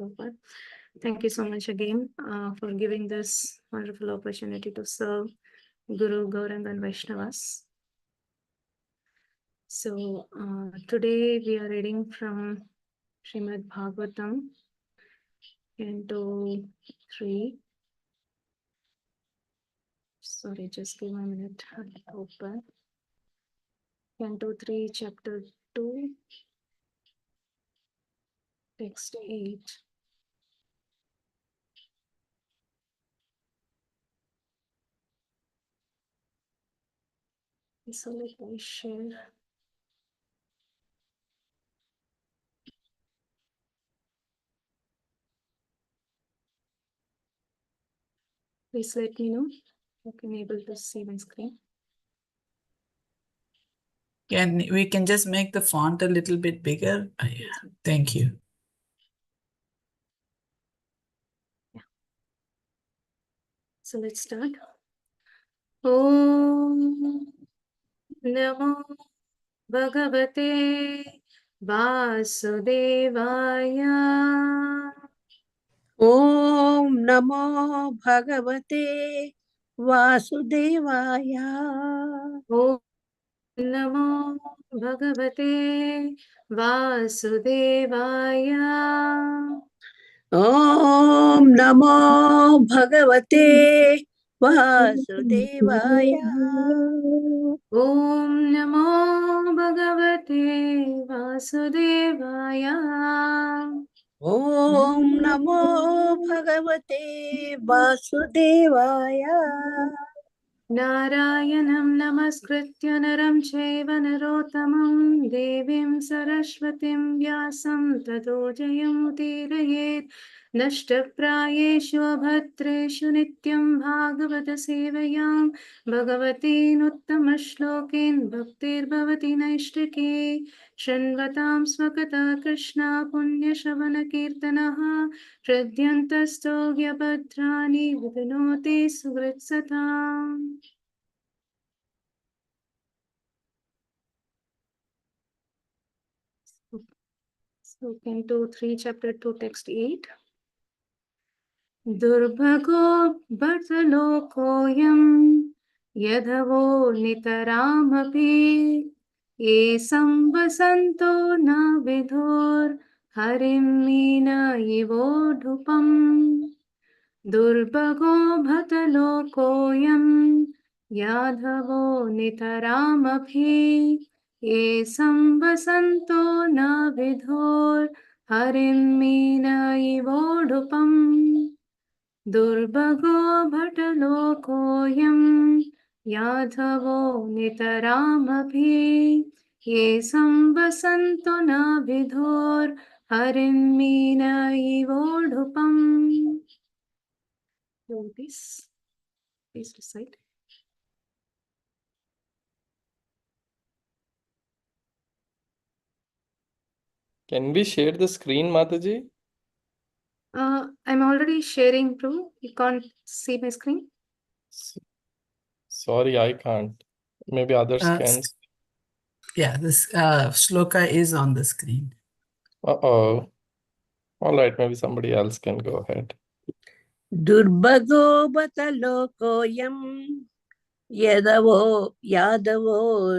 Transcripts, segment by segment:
Prabhupada. Thank you so much again for giving this wonderful opportunity to serve Guru, Gauranga and Vaishnavas. So today we are reading from Srimad Bhagavatam, Canto 3. Sorry, just give me a minute. I'll open. Canto 3, Chapter 2, Text 8. So let me share. Please let me know if you can able to see my screen. We can just make the font a little bit bigger. Yeah. Thank you. Yeah. So let's start. Om Namo Bhagavate Vasudevaya. Om Namo Bhagavate Vasudevaya. Om Namo Bhagavate Vasudevaya. Om Namo Bhagavate Vasudevaya. Om Namo Bhagavate Vasudevaya. Om Namo Bhagavate Vasudevaya. Narayanam Namaskritya Naram Chaiva Narottamam Devim Saraswatim Vyasam Tato Jayam Udirayet Nashtaprayeshu Abhatreshu Nityam Bhagavata Sevayam Bhagavati Nuttama-shloken Bhaktir Bhavati Naishtake Shanvatam Swakata Krishna Punya Shavana Kirtanaha Hridyantasto Gyabhadrani Vidanote Sugritsata. So, Canto 3, Chapter 2, Text 8. Durbhago Bhatalokoyam Yadhavo Nitaramapi Ye Samvasanto Na Vidhur Harim Mina Ivodhupam Durbhago Bhatalokoyam Yadhavo Nitaramapi Ye Samvasanto Na Vidhur Harim Mina Ivodhupam Durbhago Bhatalokoyam Yadhavo Nitaramapi Ye Samvasanto Na Vidhur Harim Mina Ivodhupam. Please recite. Can we share the screen, Mataji? I'm already sharing too. You can't see my screen? Sorry, I can't. Maybe others can. Yeah, this shloka is on the screen. Uh-oh. All right, maybe somebody else can go ahead. Durbhago Bhatalokoyam Yadavo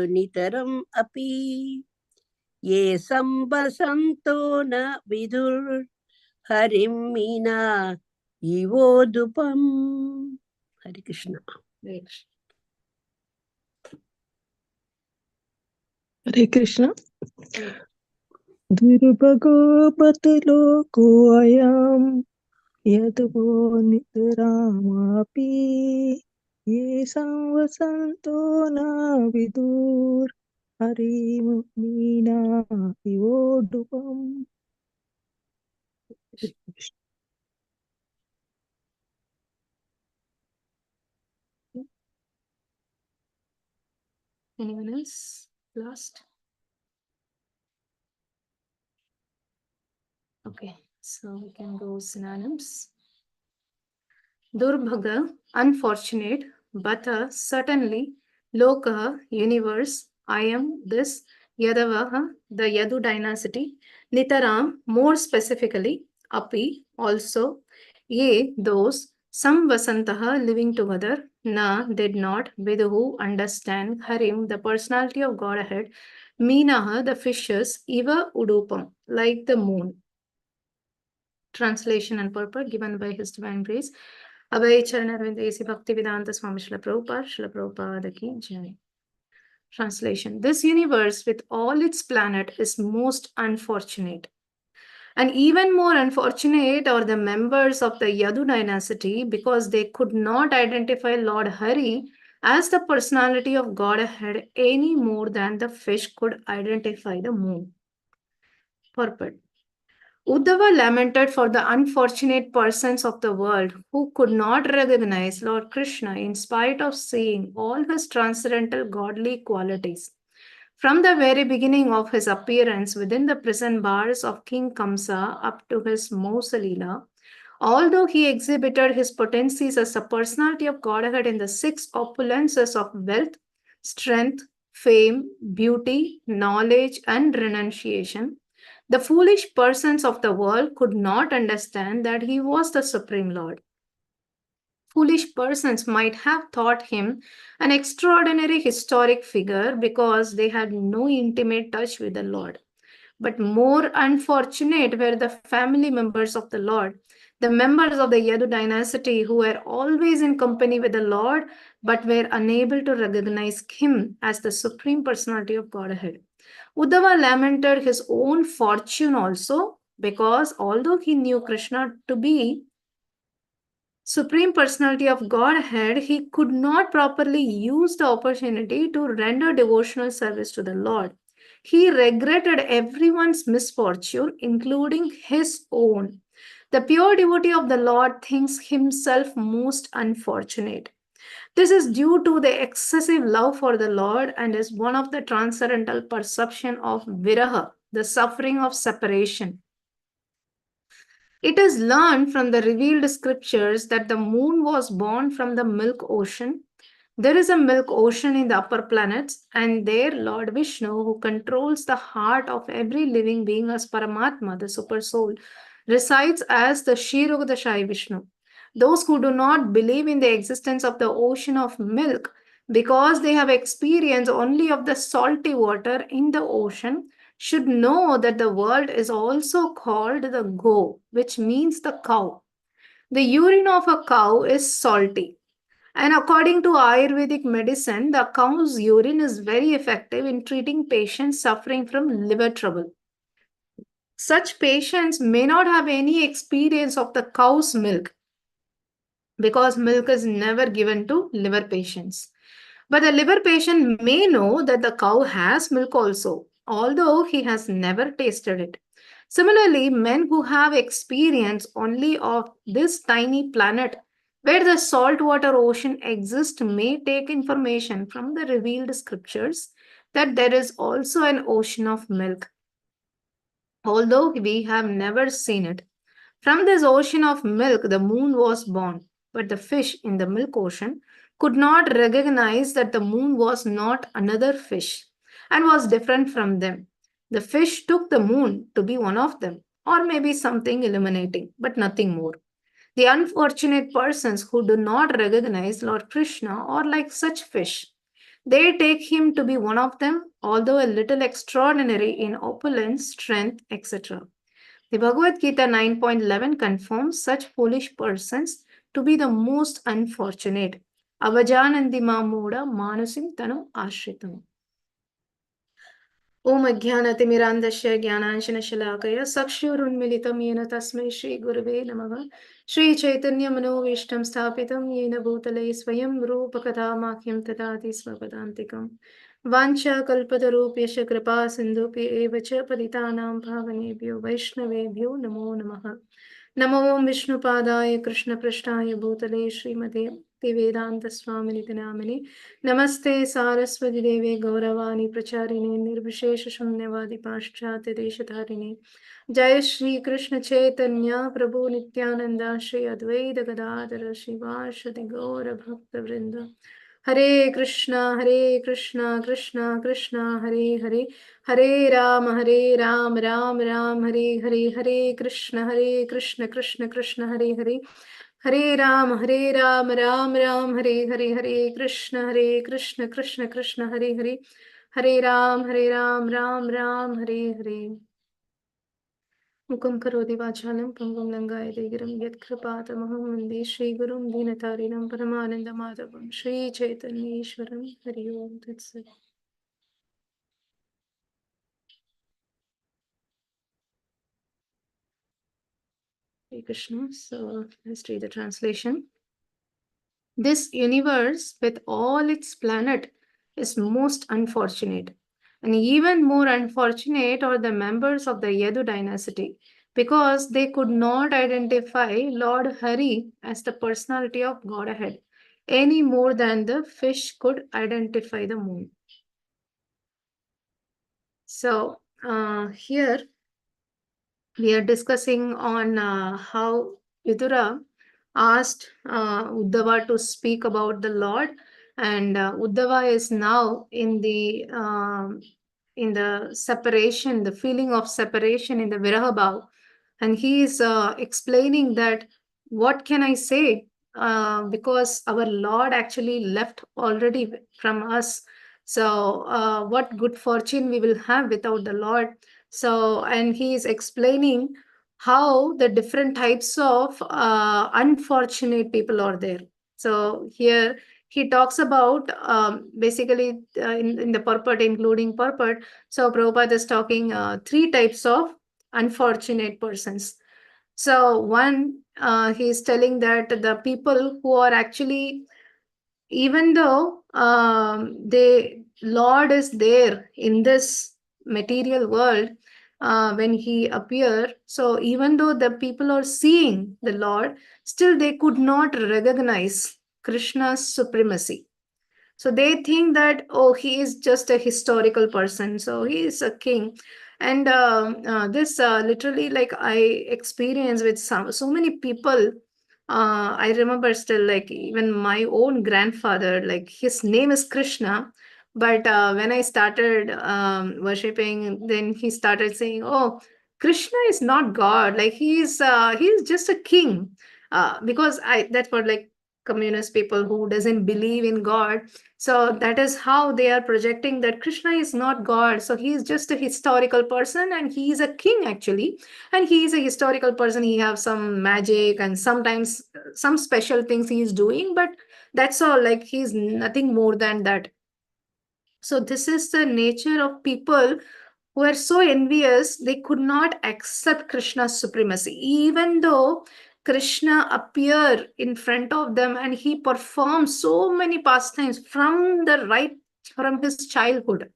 Nitaram Api Ye Sambasanto Na Vidur Harim Mina Ivodupam. Hare Krishna. Hare Krishna. Durbhago Bhatalokoyam Yadavo Nitaramapi Ye Samvasanto Na Vidur Harim Mina Ivodupam. Anyone else? Last? Okay, so we can go synonyms. Durbhaga, unfortunate, Bhatha, certainly, Lokaha, universe, I am, this, Yadavaha, the Yadu dynasty, Nitaram, more specifically, api also, ye those some vasantaha living together, na did not, viduhu understand, harim the personality of Godhead, minaha the fishes, eva udupam like the moon. Translation and purport given by His Divine Grace. Abhay Charanarvind A.C. Bhaktivedanta Swami Srila Prabhupada ki jai. Translation. This universe with all its planet is most unfortunate. And even more unfortunate are the members of the Yadu dynasty because they could not identify Lord Hari as the personality of Godhead any more than the fish could identify the moon. Purport. Uddhava lamented for the unfortunate persons of the world who could not recognize Lord Krishna in spite of seeing all his transcendental godly qualities. From the very beginning of his appearance within the prison bars of King Kamsa up to his Mausalila, although he exhibited his potencies as a personality of Godhead in the six opulences of wealth, strength, fame, beauty, knowledge, and renunciation, the foolish persons of the world could not understand that he was the Supreme Lord. Foolish persons might have thought him an extraordinary historic figure because they had no intimate touch with the Lord. But more unfortunate were the family members of the Lord, the members of the Yadu dynasty who were always in company with the Lord but were unable to recognize him as the Supreme Personality of Godhead. Uddhava lamented his own fortune also because although he knew Krishna to be Supreme Personality of Godhead, he could not properly use the opportunity to render devotional service to the Lord. He regretted everyone's misfortune, including his own. The pure devotee of the Lord thinks himself most unfortunate. This is due to the excessive love for the Lord and is one of the transcendental perception of viraha, the suffering of separation. It is learned from the revealed scriptures that the moon was born from the milk ocean. There is a milk ocean in the upper planets, and there Lord Vishnu, who controls the heart of every living being as Paramatma, the super soul, resides as the Kshirogadashai Vishnu. Those who do not believe in the existence of the ocean of milk because they have experience only of the salty water in the ocean should know that the world is also called the go, which means the cow. The urine of a cow is salty. And according to Ayurvedic medicine, the cow's urine is very effective in treating patients suffering from liver trouble. Such patients may not have any experience of the cow's milk because milk is never given to liver patients. But the liver patient may know that the cow has milk also, although he has never tasted it. Similarly, men who have experience only of this tiny planet where the saltwater ocean exists may take information from the revealed scriptures that there is also an ocean of milk, although we have never seen it. From this ocean of milk, the moon was born, but the fish in the milk ocean could not recognize that the moon was not another fish and was different from them. The fish took the moon to be one of them, or maybe something illuminating, but nothing more. The unfortunate persons who do not recognize Lord Krishna are like such fish. They take him to be one of them, although a little extraordinary in opulence, strength, etc. The Bhagavad Gita 9.11 confirms such foolish persons to be the most unfortunate. Avajanandima Muda Manasim Tanu Ashritam. Om Ajnanatimirandasya Jnananjanashalakaya Sakshurunmilitam Yena Tasmai Shri Gurave Namaha Shri Chaitanya Manovishtam Sthapitam Yena Bhutale Swayam Rupakadamakyam Tadati Svapadantikam Vancha Kalpatarupyasha Kripa Sindhupya Evacha Paditanam Bhavanebhyo Vaishnavebhyo Namo Namaha Namo Om Vishnupadaya Krishna Prishtaya Bhutale Srimate Vedanta Swami Namini Namaste Saraswati Devi Gauravani Pracharini Nirvishesha Shunyavadi Paschatya Deshatharini Jai Shri Krishna Chaitanya Prabhu Nityananda Shri Advaita Gadadhara Shivashati Gaura Bhakta Vrinda Hare Krishna, Krishna Krishna, Hare Hare, Hare Ram, Ram Ram, Hare Hare, Hare Krishna, Krishna Krishna, Hare Hare, Hare Ram, Ram Ram, Hare Hare, Hare Krishna, Krishna Krishna, Hare Hare, Hare Ram, Ram Ram, Hare Hare. Mukam karoti vachalam pangam langaye giram yat kripatamaham vande Shri Gurum Dinatarinam Paramananda Madhavam Shri Chaitanya Ishwaram Hari Om Tat Sat. Hare Krishna. So let's read the translation. This universe with all its planet is most unfortunate. And even more unfortunate are the members of the Yadu dynasty because they could not identify Lord Hari as the personality of Godhead any more than the fish could identify the moon. So here we are discussing on how Vidura asked Uddhava to speak about the Lord, and Uddhava is now in the separation, the feeling of separation in the Viraha Bhav, and he is explaining that what can I say because our Lord actually left already from us. So what good fortune we will have without the Lord. So, and he is explaining how the different types of unfortunate people are there. So here he talks about basically in the purport, including purport. So Prabhupada is talking three types of unfortunate persons. So one, he is telling that the people who are actually, even though the Lord is there in this material world, when he appeared, so even though the people are seeing the Lord, still they could not recognize Krishna's supremacy. So they think that, oh, he is just a historical person, so he is a king. And this literally, like I experience with so many people. I remember still, like even my own grandfather, like his name is Krishna, but when I started worshipping, then he started saying, "Oh, Krishna is not God. Like he's just a king." Because that's what, like, communist people who doesn't believe in God. So that is how they are projecting that Krishna is not God. So he is just a historical person, and he is a king actually. And he is a historical person. He have some magic and sometimes some special things he is doing, but that's all. Like he's nothing more than that. So this is the nature of people who are so envious, they could not accept Krishna's supremacy, even though Krishna appeared in front of them and he performed so many pastimes from his childhood.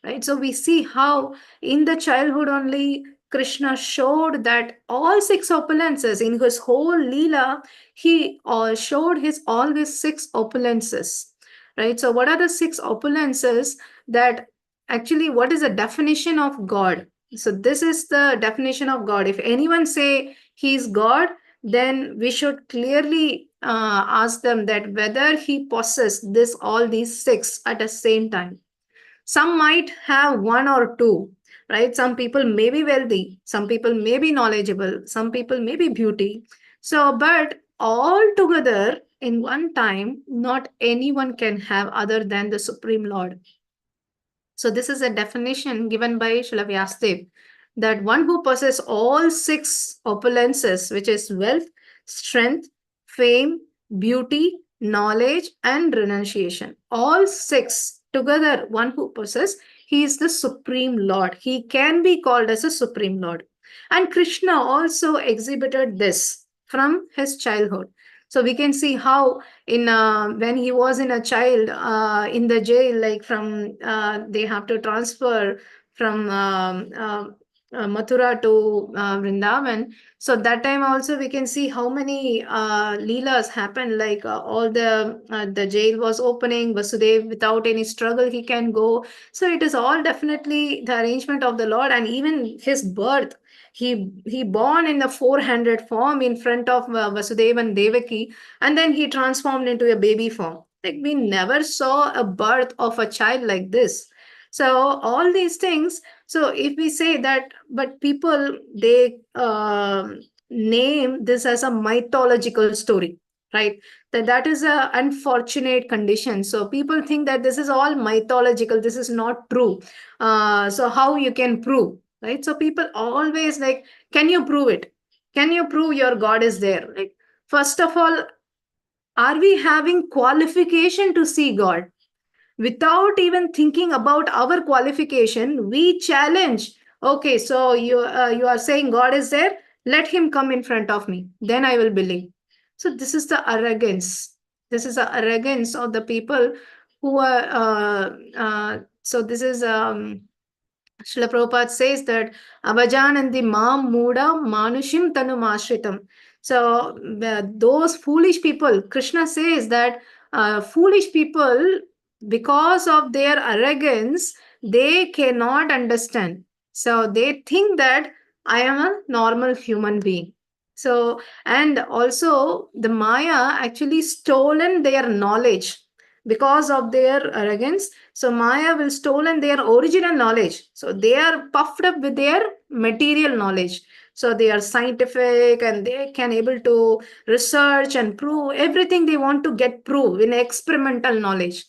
Right? So we see how in the childhood only Krishna showed that all six opulences in his whole Leela, he showed all his six opulences. Right? So what are the six opulences? That actually, what is the definition of God? So this is the definition of God. If anyone say he is God, then we should clearly ask them that whether he possesses all these six at the same time. Some might have one or two, right? Some people may be wealthy, some people may be knowledgeable, some people may be beauty. So, but all together in one time, not anyone can have other than the Supreme Lord. So this is a definition given by Srila Vyasadeva, that one who possesses all six opulences, which is wealth, strength, fame, beauty, knowledge, and renunciation. All six together, one who possesses, he is the Supreme Lord. He can be called as a Supreme Lord. And Krishna also exhibited this from his childhood. So we can see how in when he was in a child in the jail, like from they have to transfer from Mathura to Vrindavan. So that time also we can see how many leelas happened. Like all the jail was opening. Vasudev, without any struggle, he can go. So it is all definitely the arrangement of the Lord, and even his birth. He born in the 400 form in front of Vasudeva and Devaki, and then he transformed into a baby form. Like we never saw a birth of a child like this. So all these things. So if we say that, but people, they name this as a mythological story, right? That is a unfortunate condition. So people think that this is all mythological, this is not true. So how you can prove, right? So people always like, can you prove it? Can you prove your God is there? Like, first of all, are we having qualification to see God? Without even thinking about our qualification, we challenge. Okay, so you are saying God is there. Let him come in front of me. Then I will believe. So this is the arrogance. This is the arrogance of the people who are. So this is. Srila Prabhupada says that Avajanandi Mam Muda Manushim Tanu Mashritam. So those foolish people, Krishna says that foolish people, because of their arrogance, they cannot understand. So they think that I am a normal human being. So, and also the Maya actually stolen their knowledge because of their arrogance. So Maya will stolen their original knowledge. So they are puffed up with their material knowledge. So they are scientific and they can able to research and prove everything they want to get proof in experimental knowledge.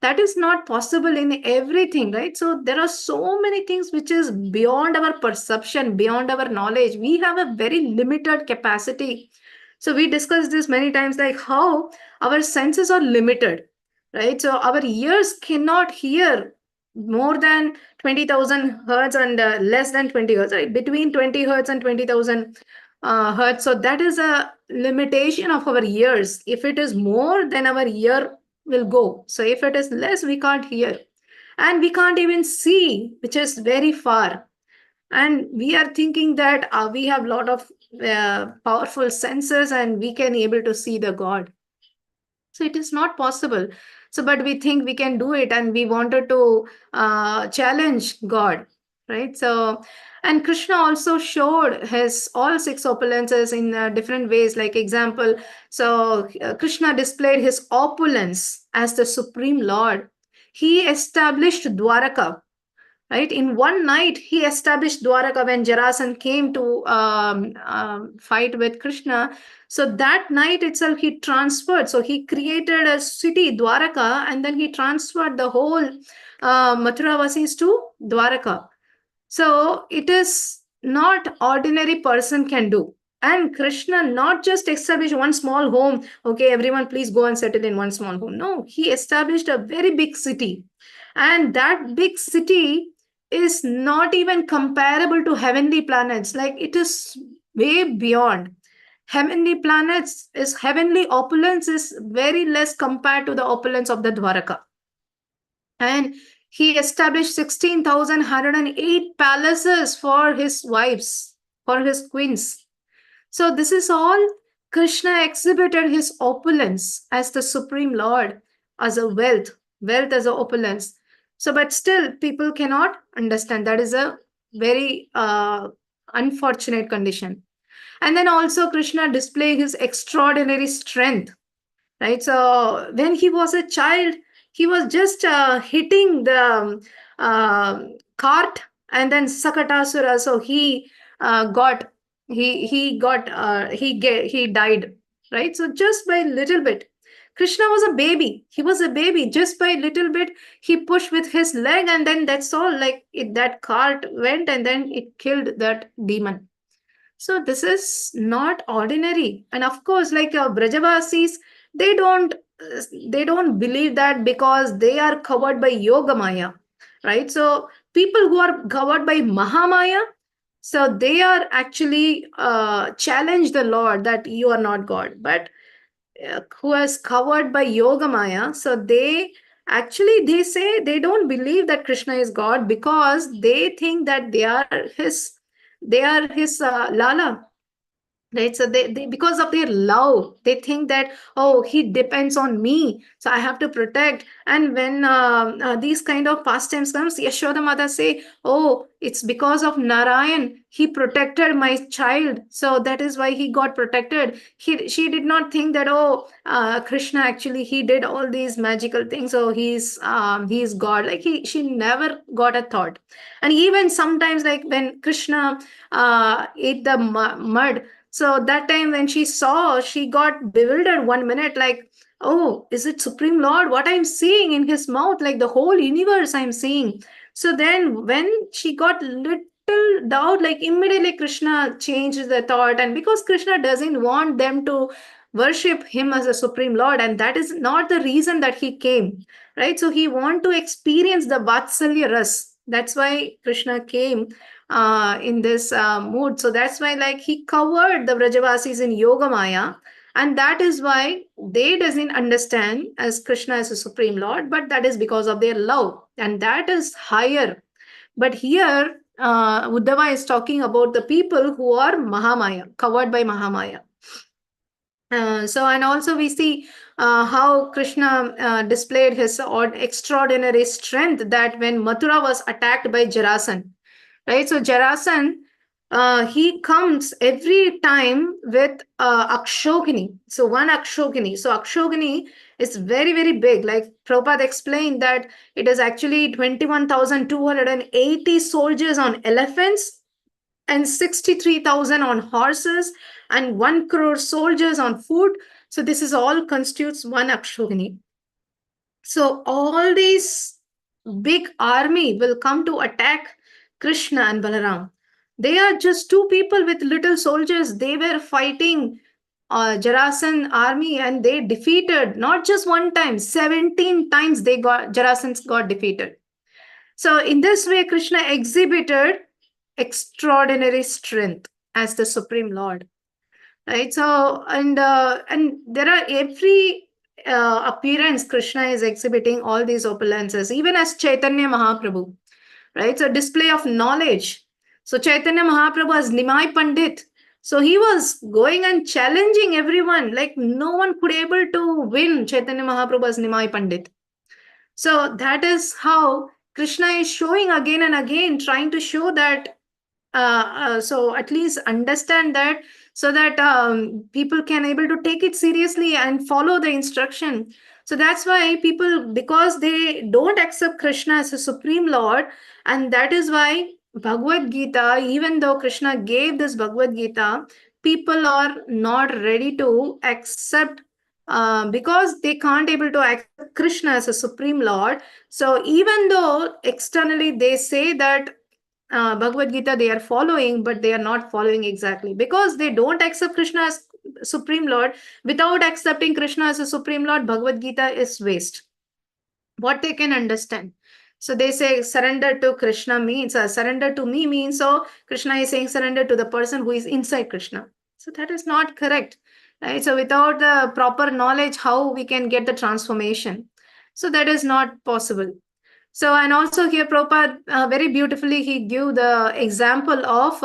That is not possible in everything, right? So there are so many things which is beyond our perception, beyond our knowledge. We have a very limited capacity. So we discussed this many times, like how our senses are limited, right? So our ears cannot hear more than 20,000 hertz and less than 20 hertz, right? Between 20 hertz and 20,000 hertz. So that is a limitation of our ears. If it is more, then our ear will go. So if it is less, we can't hear. And we can't even see, which is very far. And we are thinking that we have a lot of powerful senses and we can able to see the God. So it is not possible. So, but we think we can do it, and we wanted to challenge God, right? So, and Krishna also showed his all six opulences in different ways. Like example, so Krishna displayed his opulence as the supreme Lord. He established Dwaraka, right? In one night, he established Dwaraka when Jarasan came to fight with Krishna. So that night itself, he transferred. So he created a city, Dwaraka, and then he transferred the whole Mathuravasis to Dwaraka. So it is not ordinary person can do. And Krishna not just established one small home. Okay, everyone, please go and settle in one small home. No, he established a very big city. And that big city is not even comparable to heavenly planets. Like it is way beyond. Heavenly planets is heavenly opulence is very less compared to the opulence of the Dwaraka. And he established 16,108 palaces for his wives, for his queens. So this is all Krishna exhibited his opulence as the supreme Lord, as a wealth as a opulence. So, but still people cannot understand. That is a very unfortunate condition. And then also Krishna displayed his extraordinary strength, right? So when he was a child, he was just hitting the cart, and then Sakatasura. So he got he died, right? So just by little bit. Krishna was a baby. He was a baby. Just by little bit, he pushed with his leg, and then that's all. Like that cart went, and then it killed that demon. So this is not ordinary. And of course, like Brajavasis, they don't they don't believe that because they are covered by Yoga Maya, right? So people who are covered by Mahamaya, so they are actually challenge the Lord that you are not God. But who is covered by Yoga Maya, so they actually they say they don't believe that Krishna is God because they think that they are his Lala. right? So they because of their love, they think that, oh, he depends on me, so I have to protect. And when these kind of pastimes comes, Yashoda mother say, oh, it's because of Narayan, he protected my child, so that is why he got protected. She did not think that, oh, Krishna actually he did all these magical things, so he's God. Like she never got a thought. And even sometimes, like when Krishna ate the mud, so that time when she saw, she got bewildered 1 minute, like, oh, is it Supreme Lord? What I'm seeing in his mouth, like the whole universe I'm seeing. So then when she got little doubt, like immediately Krishna changed the thought. And because Krishna doesn't want them to worship him as a Supreme Lord, and that is not the reason that he came, right? So he want to experience the Vatsalya Ras. That's why Krishna came in this mood. So that's why, like, he covered the Vrajavasis in Yoga Maya, and that is why they doesn't understand as Krishna as a Supreme Lord, but that is because of their love, and that is higher. But here, Uddhava is talking about the people who are Mahamaya, covered by Mahamaya. So, and also we see how Krishna displayed his extraordinary strength, that when Mathura was attacked by Jarasan, right? So Jarasan, he comes every time with Akshogini. So one Akshogini. So Akshogini is very, very big. Like Prabhupada explained that it is actually 21,280 soldiers on elephants and 63,000 on horses and 1 crore soldiers on foot. So this is all constitutes one Akshogini. So all these big army will come to attack Krishna and Balaram. They are just two people with little soldiers. They were fighting Jarasan army, and they defeated not just one time, 17 times they got Jarasans got defeated. So in this way, Krishna exhibited extraordinary strength as the Supreme Lord, right? So and there are every appearance Krishna is exhibiting all these opulences, even as Chaitanya Mahaprabhu, right? So display of knowledge. So Chaitanya Mahaprabhu as Nimai Pandit. So he was going and challenging everyone, like no one could able to win Chaitanya Mahaprabhu as Nimai Pandit. So that is how Krishna is showing again and again, trying to show that, so at least understand that, so that people can able to take it seriously and follow the instruction. So that's why people, because they don't accept Krishna as a Supreme Lord, and that is why Bhagavad Gita, even though Krishna gave this Bhagavad Gita, people are not ready to accept, because they can't able to accept Krishna as a Supreme Lord. So even though externally they say that Bhagavad Gita they are following, but they are not following exactly, because they don't accept Krishna as Supreme Lord. Without accepting Krishna as a Supreme Lord, Bhagavad Gita is waste. What they can understand. So they say surrender to Krishna means, surrender to me means, so Krishna is saying surrender to the person who is inside Krishna. So that is not correct, right? So without the proper knowledge, how we can get the transformation? So that is not possible. So, and also here Prabhupada very beautifully, he give the example of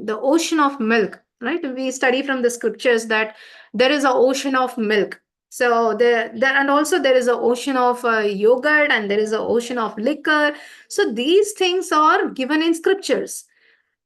the ocean of milk, right? We study from the scriptures that there is an ocean of milk. So there and also there is an ocean of yogurt, and there is an ocean of liquor. So these things are given in scriptures.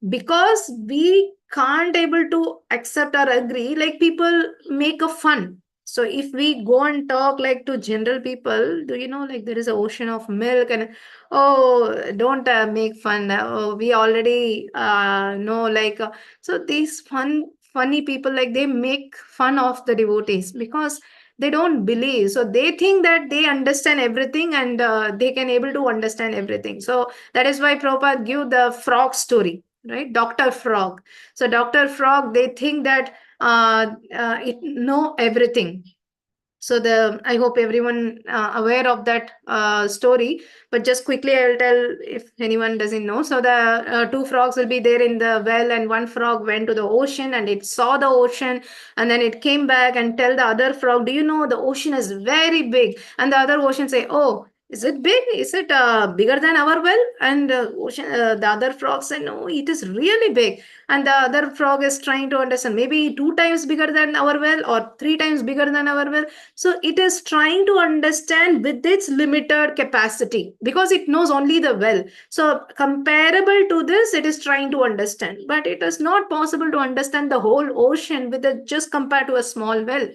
Because we can't able to accept or agree, like people make a fun. So if we go and talk like to general people, do you know, like there is an ocean of milk, and oh, don't make fun, oh, we already know, like so these funny people, like they make fun of the devotees because they don't believe. So they think that they understand everything, and they can able to understand everything. So that is why Prabhupada give the frog story, right? Dr. Frog. So Dr. Frog, they think that it know everything. So I hope everyone aware of that story, but just quickly I will tell if anyone doesn't know. So the two frogs will be there in the well, and one frog went to the ocean and it saw the ocean, and then it came back and tell the other frog, do you know the ocean is very big? And the other ocean say, oh, Is it big? Is it bigger than our well? And the other frog said, no, it is really big. And the other frog is trying to understand, maybe 2 times bigger than our well or 3 times bigger than our well. So it is trying to understand with its limited capacity because it knows only the well. So comparable to this, it is trying to understand. But it is not possible to understand the whole ocean with just compared to a small well.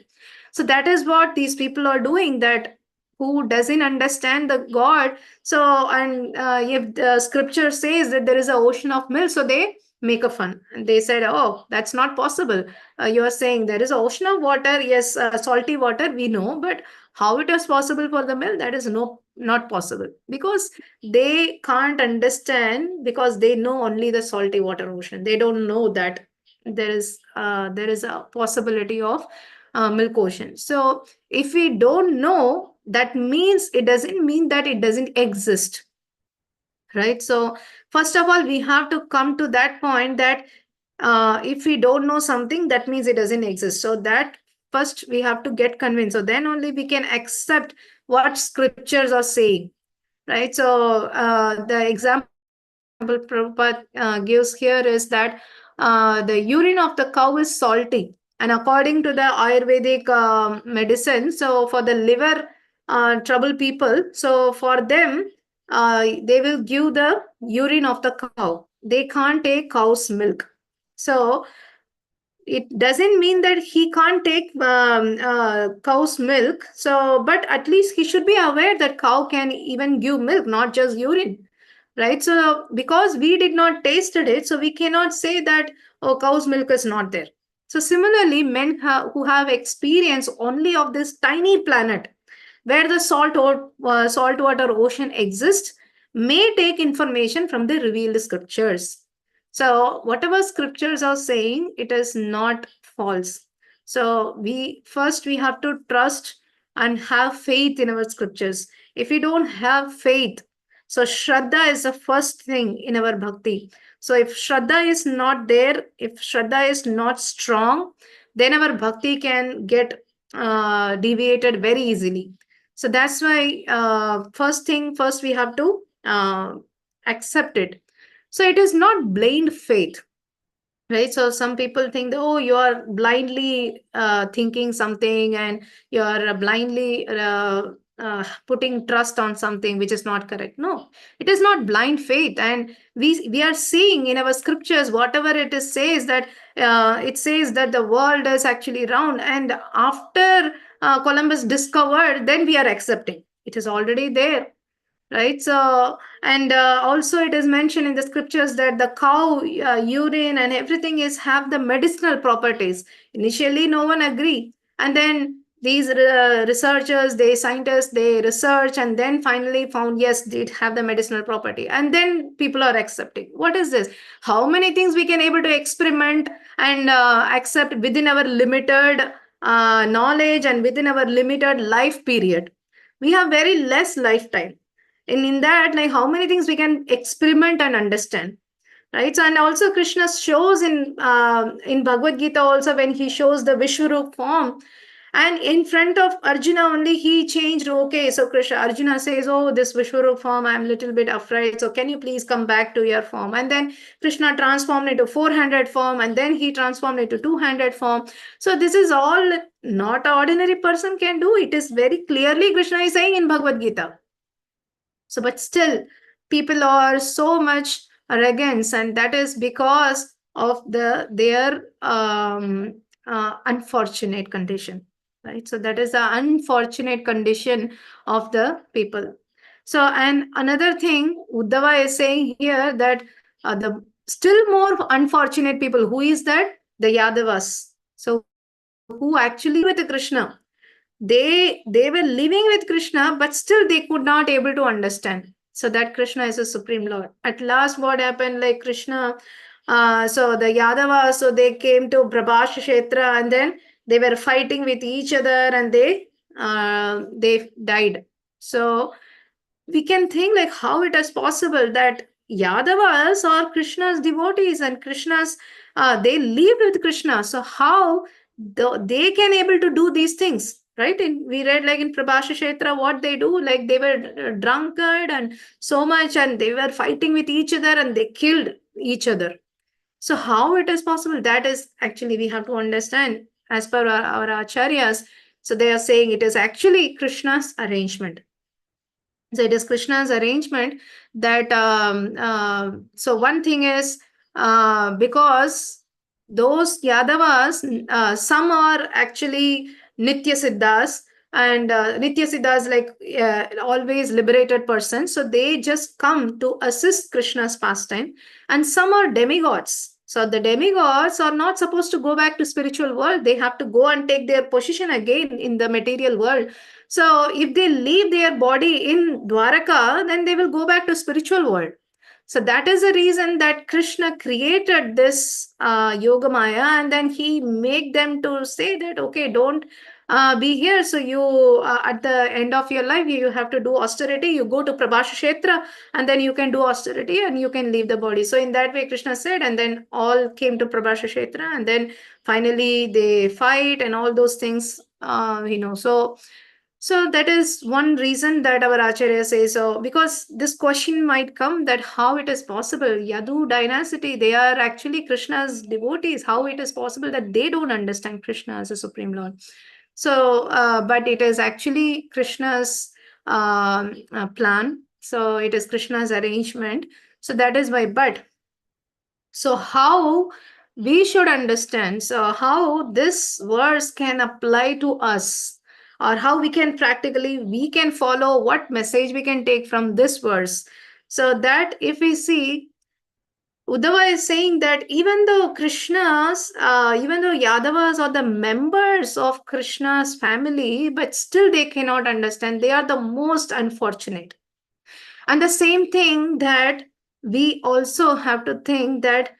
So that is what these people are doing, that who doesn't understand the God. So, and if the scripture says that there is an ocean of milk, so they make a fun. And they said, oh, that's not possible. You are saying there is an ocean of water. Yes, salty water, we know. But how it is possible for the milk? That is not possible. Because they can't understand, because they know only the salty water ocean. They don't know that there is a possibility of milk ocean. So if we don't know, that means it doesn't mean that it doesn't exist, right? So first of all, we have to come to that point that if we don't know something, that means it doesn't exist. So that first we have to get convinced. So then only we can accept what scriptures are saying, right? So the example Prabhupada gives here is that the urine of the cow is salty. And according to the Ayurvedic medicine, so for the liver trouble people, so for them, they will give the urine of the cow. They can't take cow's milk. So it doesn't mean that he can't take cow's milk. So, but at least he should be aware that cow can even give milk, not just urine, right? So because we did not tasted it, so we cannot say that, oh, cow's milk is not there. So similarly, men who have experience only of this tiny planet where the saltwater ocean exists may take information from the revealed scriptures. So whatever scriptures are saying, it is not false. So we have to trust and have faith in our scriptures. If we don't have faith, so Shraddha is the first thing in our bhakti. So if Shraddha is not there, if Shraddha is not strong, then our bhakti can get deviated very easily. So that's why first we have to accept it. So it is not blind faith, right? So some people think that, oh, you are blindly thinking something, and you are blindly putting trust on something which is not correct. No, it is not blind faith. And we are seeing in our scriptures, whatever it is says, that it says that the world is actually round. And after Columbus discovered, then we are accepting. It is already there, right? So, and also it is mentioned in the scriptures that the cow urine and everything have the medicinal properties. Initially no one agreed, and then these researchers, scientists, they research, and then finally found, yes, it have the medicinal property, and then people are accepting. What is this? How many things we can able to experiment and accept within our limited knowledge and within our limited life period? We have very less lifetime. And in that, like, how many things we can experiment and understand, right? So, and also Krishna shows in Bhagavad Gita also, when he shows the Vishwarup form, and in front of Arjuna only he changed. Okay, so Arjuna says, oh, this Vishwarup form, I'm a little bit afraid, so can you please come back to your form? And then Krishna transformed into 400 form, and then he transformed into 200 form. So this is all not an ordinary person can do. It is very clearly Krishna is saying in Bhagavad Gita. So, but still, people are so much arrogant, and that is because of their unfortunate condition, right? So that is the unfortunate condition of the people. So, and another thing, Uddhava is saying here that the still more unfortunate people, who is that? The Yadavas. So, who actually with Krishna, they were living with Krishna, but still they could not able to understand. So that Krishna is a supreme Lord. At last, what happened? Like Krishna, so the Yadavas, so they came to Prabhash Kshetra, and then they were fighting with each other, and they died. So we can think like how it is possible that Yadavas are Krishna's devotees, and Krishna's they lived with Krishna. So how they can able to do these things? right? We read like in Prabhasha Kshetra, what they do, like they were drunkard and so much, and they were fighting with each other and they killed each other. So how it is possible? That is actually we have to understand as per our acharyas. So they are saying it is actually Krishna's arrangement. So it is Krishna's arrangement that so one thing is because those Yadavas, some are actually Nitya Siddhas, and Nitya Siddhas like always liberated persons. So they just come to assist Krishna's pastime, and some are demigods. So the demigods are not supposed to go back to spiritual world. They have to go and take their position again in the material world. So if they leave their body in Dwaraka, then they will go back to spiritual world. So that is the reason that Krishna created this Yoga Maya, and then he made them to say that, okay, don't be here. So you, at the end of your life, you have to do austerity. You go to Prabhasha Kshetra, and then you can do austerity and you can leave the body. So in that way, Krishna said, and then all came to Prabhasha Kshetra, and then finally they fight and all those things, So that is one reason that our Acharya says so, because this question might come that how it is possible, Yadu dynasty, they are actually Krishna's devotees. How it is possible that they don't understand Krishna as a Supreme Lord? So, but it is actually Krishna's plan. So it is Krishna's arrangement. So that is why, but so how we should understand, so how this verse can apply to us, or how we can follow what message we can take from this verse. So that if we see, Uddhava is saying that even though Yadavas are the members of Krishna's family, but still they cannot understand. They are the most unfortunate. And the same thing that we also have to think that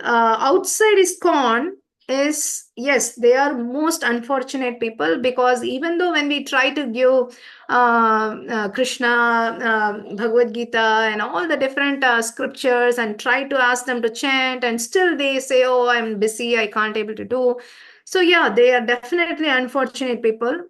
outside ISKCON is, yes, they are most unfortunate people, because even though when we try to give Krishna, Bhagavad Gita and all the different scriptures and try to ask them to chant, and still they say, oh, I'm busy, I can't able to do. So yeah, they are definitely unfortunate people.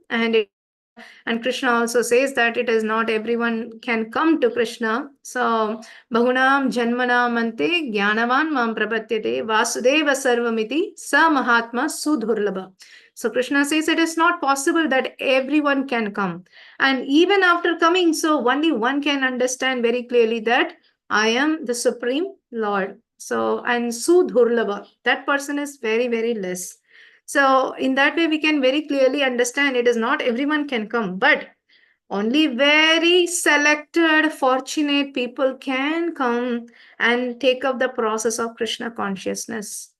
And Krishna also says that it is not everyone can come to Krishna. So, Bahunam Janmanam Ante Jnanavan Mam Prapatyate Vasudeva Sarvamiti Sa Mahatma Sudhurlabha. So, Krishna says it is not possible that everyone can come. And even after coming, so only one can understand very clearly that I am the Supreme Lord. So, and Sudhurlabha, that person is very, very less. So in that way, we can very clearly understand it is not everyone can come, but only very selected, fortunate people can come and take up the process of Krishna consciousness.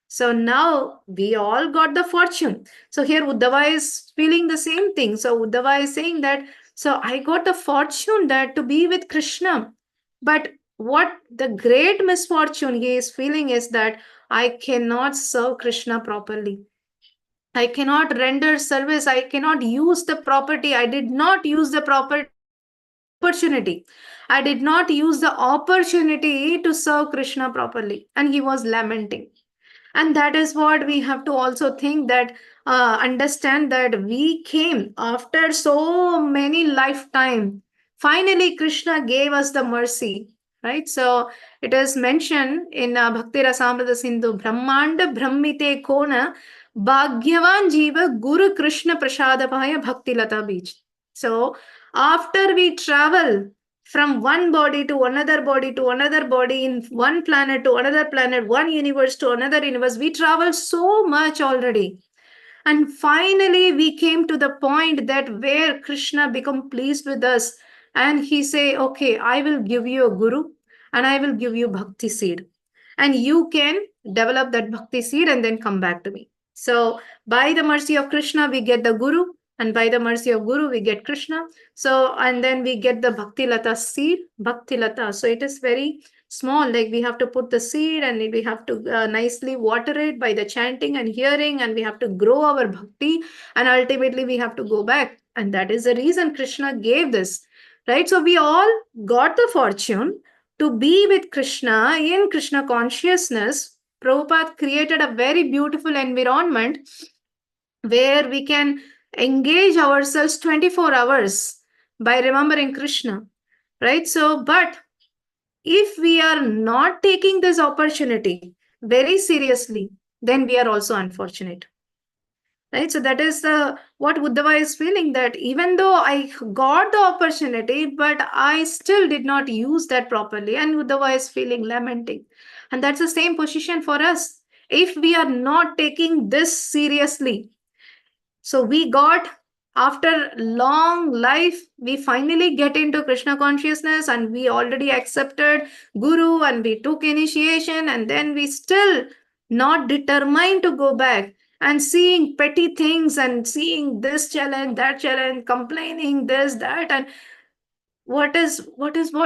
So now we all got the fortune. So here Uddhava is feeling the same thing. So Uddhava is saying that, so I got the fortune that to be with Krishna. But what the great misfortune he is feeling is that I cannot serve Krishna properly. I cannot render service. I cannot use the property. I did not use the opportunity. I did not use the opportunity to serve Krishna properly. And he was lamenting. And that is what we have to also think, that understand that we came after so many lifetime. Finally, Krishna gave us the mercy, right? So it is mentioned in Bhakti Rasamrita Sindhu, Brahmanda Brahmite Kona Bhagyavan Jiva Guru Krishna Prasadapaya Bhakti Lata Beach. So after we travel from one body to another body to another body, in one planet to another planet, one universe to another universe, we travel so much already. And finally, we came to the point that where Krishna become pleased with us, and he say, okay, I will give you a guru and I will give you bhakti seed. And you can develop that bhakti seed and then come back to me. So by the mercy of Krishna, we get the guru, and by the mercy of guru, we get Krishna. So, and then we get the bhakti lata seed, bhakti lata. So it is very small, like we have to put the seed and we have to nicely water it by the chanting and hearing, and we have to grow our bhakti, and ultimately we have to go back. And that is the reason Krishna gave this, right? So we all got the fortune to be with Krishna in Krishna consciousness. Prabhupada created a very beautiful environment where we can engage ourselves 24 hours by remembering Krishna, right? So, but if we are not taking this opportunity very seriously, then we are also unfortunate. Right, so that is what Uddhava is feeling, that even though I got the opportunity, but I still did not use that properly, and Uddhava is feeling lamenting. And that's the same position for us. If we are not taking this seriously, so we got, after long life, we finally get into Krishna consciousness, and we already accepted Guru and we took initiation, and then we still not determined to go back, and seeing petty things and seeing this challenge, that challenge, complaining this, that, and what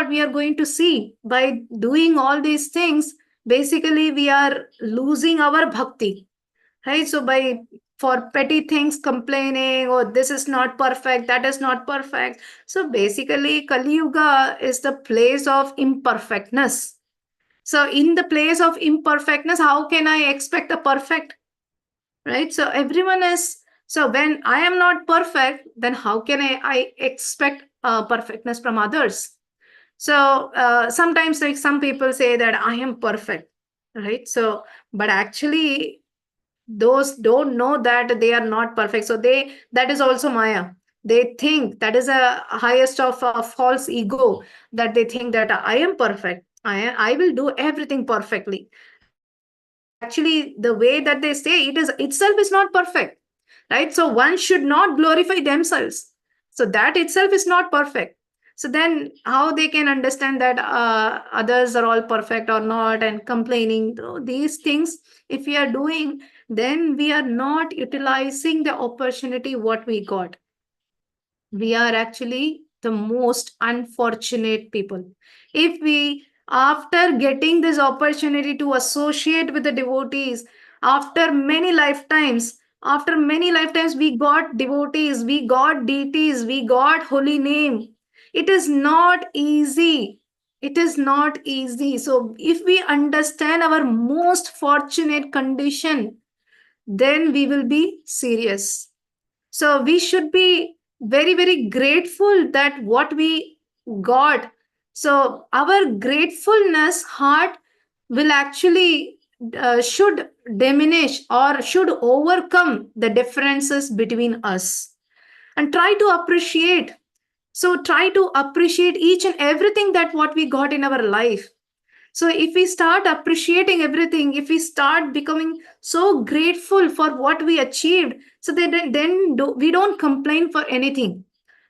we are going to see by doing all these things. Basically, we are losing our bhakti, right? So by, for petty things complaining, oh, this is not perfect, that is not perfect. So basically, Kali Yuga is the place of imperfectness. So in the place of imperfectness, how can I expect a perfect? Right? So everyone is, so when I am not perfect, then how can I expect perfectness from others? So sometimes, like, some people say that I am perfect, right? So, but actually, those don't know that they are not perfect. So that is also Maya. They think that is a highest of a false ego, that they think that I am perfect, I will do everything perfectly. But actually, the way that they say it is itself is not perfect, right? So one should not glorify themselves, so that itself is not perfect. So then how they can understand that others are all perfect or not, and complaining these things, if we are doing, then we are not utilizing the opportunity what we got. We are actually the most unfortunate people. If we, after getting this opportunity to associate with the devotees, after many lifetimes, we got devotees, we got deities, we got holy name. It is not easy. It is not easy. So if we understand our most fortunate condition, then we will be serious. So we should be very, very grateful that what we got. So our gratefulness heart will actually should diminish or should overcome the differences between us, and try to appreciate. So try to appreciate each and everything that what we got in our life. So if we start appreciating everything, if we start becoming so grateful for what we achieved, so we don't complain for anything,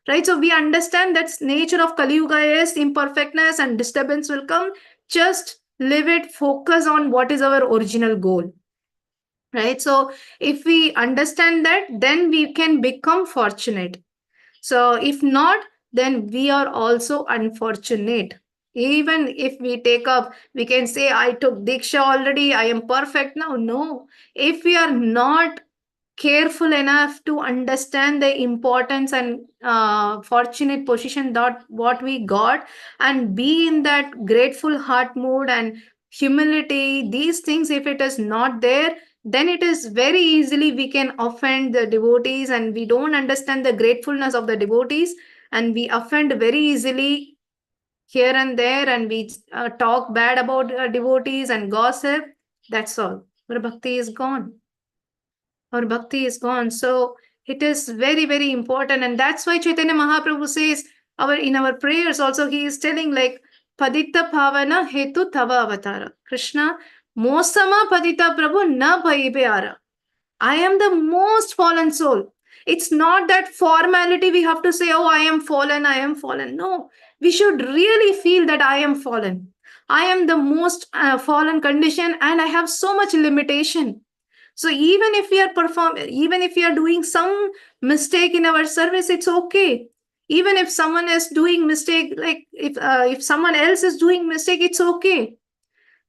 right? So we understand that nature of Kali Yuga is imperfectness and disturbance will come. Just live it, focus on what is our original goal, right? So if we understand that, then we can become fortunate. So if not, then we are also unfortunate. Even if we take up, we can say, I took Diksha already, I am perfect now. No. If we are not careful enough to understand the importance and fortunate position that what we got, and be in that grateful heart mood and humility, these things, if it is not there, then it is very easily we can offend the devotees, and we don't understand the gratefulness of the devotees, and we offend very easily here and there, and we talk bad about devotees and gossip. That's all. Our bhakti is gone. Our bhakti is gone. So it is very, very important. And that's why Chaitanya Mahaprabhu says, in our prayers also, he is telling, like, Padita Bhavana Hetu Tava Avatara. Krishna, Mosama Padita Prabhu Na Bhaibe. I am the most fallen soul. It's not that formality we have to say, oh, I am fallen, I am fallen. No, we should really feel that I am fallen. I am the most fallen condition, and I have so much limitation. So even if we are doing some mistake in our service, it's okay. Even if someone is doing mistake, like if someone else is doing mistake, it's okay.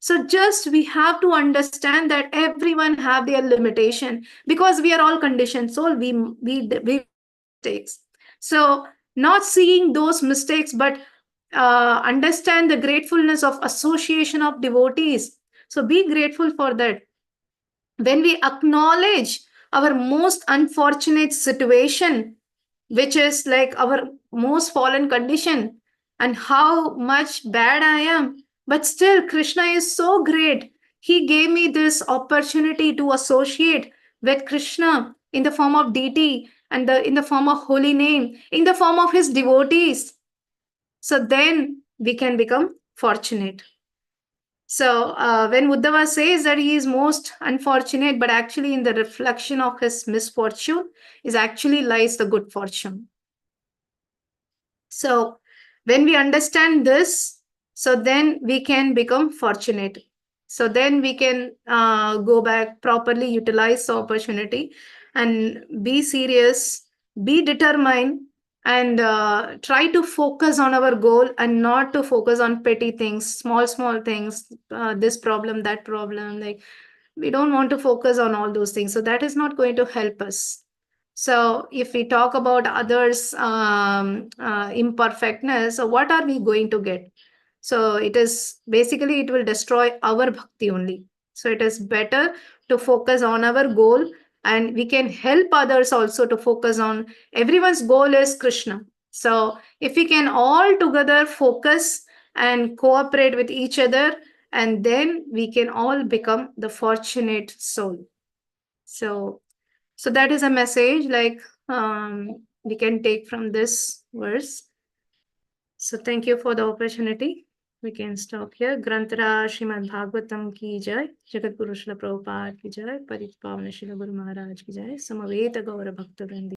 So just we have to understand that everyone have their limitation, because we are all conditioned soul. We mistakes. So not seeing those mistakes, but understand the gratefulness of association of devotees. So be grateful for that. When we acknowledge our most unfortunate situation, which is like our most fallen condition, and how much bad I am. But still, Krishna is so great. He gave me this opportunity to associate with Krishna in the form of deity and in the form of holy name, in the form of his devotees. So then we can become fortunate. So when Uddhava says that he is most unfortunate, but actually in the reflection of his misfortune is actually lies the good fortune. So when we understand this, so then we can become fortunate. So then we can go back, properly utilize the opportunity and be serious, be determined, and try to focus on our goal and not to focus on petty things, small things, this problem, that problem. Like, we don't want to focus on all those things. So that is not going to help us. So if we talk about others' imperfectness, so what are we going to get? So it is basically, it will destroy our bhakti only. So it is better to focus on our goal, and we can help others also to focus on, everyone's goal is Krishna. So if we can all together focus and cooperate with each other, and then we can all become the fortunate soul. So that is a message like we can take from this verse. So thank you for the opportunity. We can stop here. Grantara Srimad Bhagavatam ki jai, Jagat Guru Srila Prabhupada ki jai, Parit Pavana Srila Guru Maharaj ki jai, Samaveta Gaura Bhakta Vrindi.